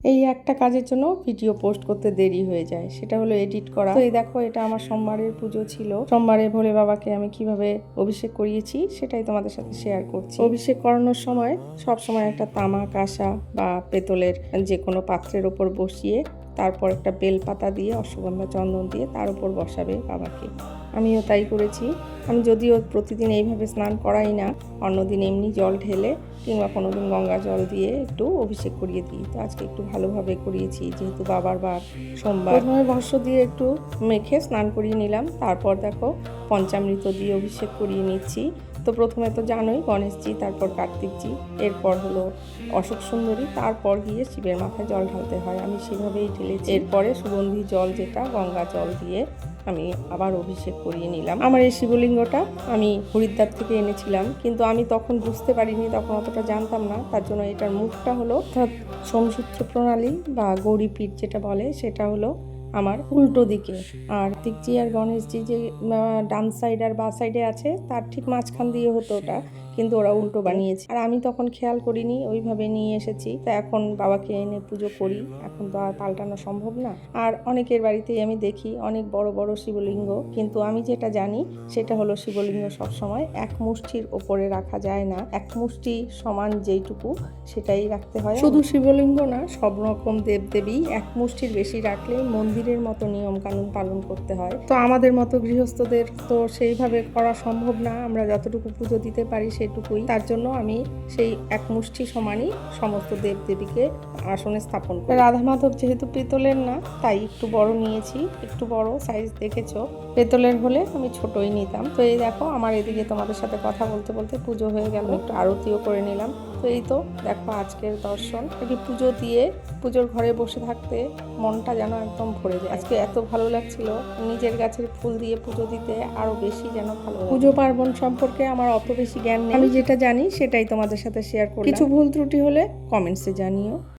এই একটা কাজের জন্য ভিডিও পোস্ট করতে দেরি হয়ে যায়, সেটা হলো এডিট করা। তো এই দেখো, এটা আমার সোমবারের পুজো ছিল। সোমবারে ভোলে বাবাকে আমি কিভাবে অভিষেক করিয়েছি সেটাই তোমাদের সাথে শেয়ার করছি। অভিষেক করানোর সময় সব সময় একটা তামা, কাঁসা বা পেতলের যে কোনো পাত্রের ওপর বসিয়ে তারপর একটা বেলপাতা দিয়ে অশ্বগন্ধা চন্দন দিয়ে তার উপর বসাবে বাবাকে। আমিও তাই করেছি। আমি যদিও প্রতিদিন এইভাবে স্নান করাই না, অন্যদিন এমনি জল ঢেলে কিংবা কোনোদিন গঙ্গা জল দিয়ে একটু অভিষেক করিয়ে দিই। তো আজকে একটু ভালোভাবে করিয়েছি, যেহেতু বাবার বার সোমবার। প্রথমে ভস্য দিয়ে একটু মেখে স্নান করিয়ে নিলাম, তারপর দেখো পঞ্চামৃত দিয়ে অভিষেক করিয়ে নিচ্ছি। তো প্রথমে তো জানোই গণেশজি, তারপর কার্তিকজি, এরপর হলো অশোক সুন্দরী, তারপর গিয়ে শিবের মাথায় জল ঢালতে হয়। আমি সেভাবেই ঢেলেছি। এরপরে সুগন্ধি জল, যেটা গঙ্গা জল দিয়ে আমি আবার অভিষেক করিয়ে নিলাম। আমার এই শিবলিঙ্গটা আমি হরিদ্বার থেকে এনেছিলাম, কিন্তু আমি তখন বুঝতে পারিনি, তখন অতটা জানতাম না। তার জন্য এটার মুখটা হলো অর্থাৎ সোমসূত্র প্রণালী বা গৌরীপীঠ যেটা বলে, সেটা হলো আমার উল্টো দিকে। আর কার্তিকজি আর গণেশজি যে ডান সাইড আর বা সাইডে আছে, তার ঠিক মাঝখান দিয়ে হতো ওটা, কিন্তু ওরা উল্টো বানিয়েছে। আর আমি তখন খেয়াল করিনি, ওইভাবে নিয়ে এসেছি। তো এখন বাবাকে এনে পুজো করি, এখন তো আর পাল্টানো সম্ভব না। আর অনেকের বাড়িতেই আমি দেখি অনেক বড় বড় শিবলিঙ্গ, কিন্তু আমি যেটা জানি সেটা হলো শিবলিঙ্গ সবসময় এক মুষ্টির ওপরে রাখা যায় না। এক মুষ্টি সমান যেইটুকু সেটাই রাখতে হয়। শুধু শিবলিঙ্গ না, সব রকম দেবদেবী এক মুষ্টির বেশি রাখলে মন্দিরের মতো নিয়ম কানুন পালন করতে হয়। তো আমাদের মতো গৃহস্থদের তো সেইভাবে করা সম্ভব না, আমরা যতটুকু পুজো দিতে পারি সেটুকুই। তার জন্য আমি সেই এক মুষ্টি সমানই সমস্ত দেবদেবীকে আসনে স্থাপন করি। রাধা মাধব যেহেতু পেতলের না, তাই একটু বড় নিয়েছি, একটু বড় সাইজ দেখেছো। পেতলের হলে আমি ছোটই নিতাম। তো এই দেখো, আমার এদিকে তোমাদের সাথে কথা বলতে বলতে পুজো হয়ে গেল, একটু আরতিও করে নিলাম। তো এই তো দেখো আজকের দর্শন। একটু পুজো দিয়ে পুজোর ঘরে বসে থাকতে মনটা যেন একদম ভরে যায়। আজকে এত ভালো লাগছিল, নিজের গাছের ফুল দিয়ে পুজো দিতে আরো বেশি যেন ভালো। পুজো পার্বণ সম্পর্কে আমার অত বেশি জ্ঞান নেই, আমি যেটা জানি সেটাই তোমাদের সাথে শেয়ার করলাম। কিছু ভুল ত্রুটি হলে কমেন্টসে জানিও।